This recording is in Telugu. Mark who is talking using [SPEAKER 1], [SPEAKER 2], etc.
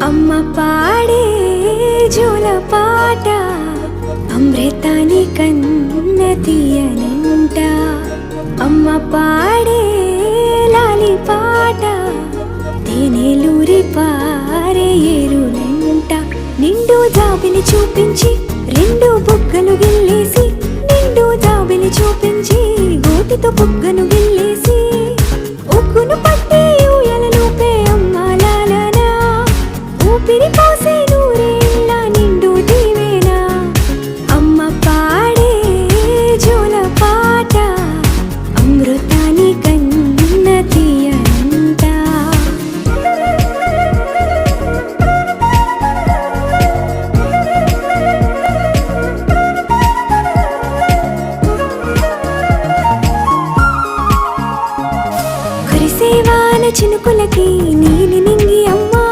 [SPEAKER 1] అమ్మ పాడే జోల పాట అమృతాని కన్న తీయనంట. అమ్మ పాడే లాలి పాట తేనెలూరి పారే ఏరులంట. నిండు జాబిని చూపించి రెండు బుగ్గలు గిల్లేసి, నిండు జాబిని చూపించి గోటితో బుగ్గను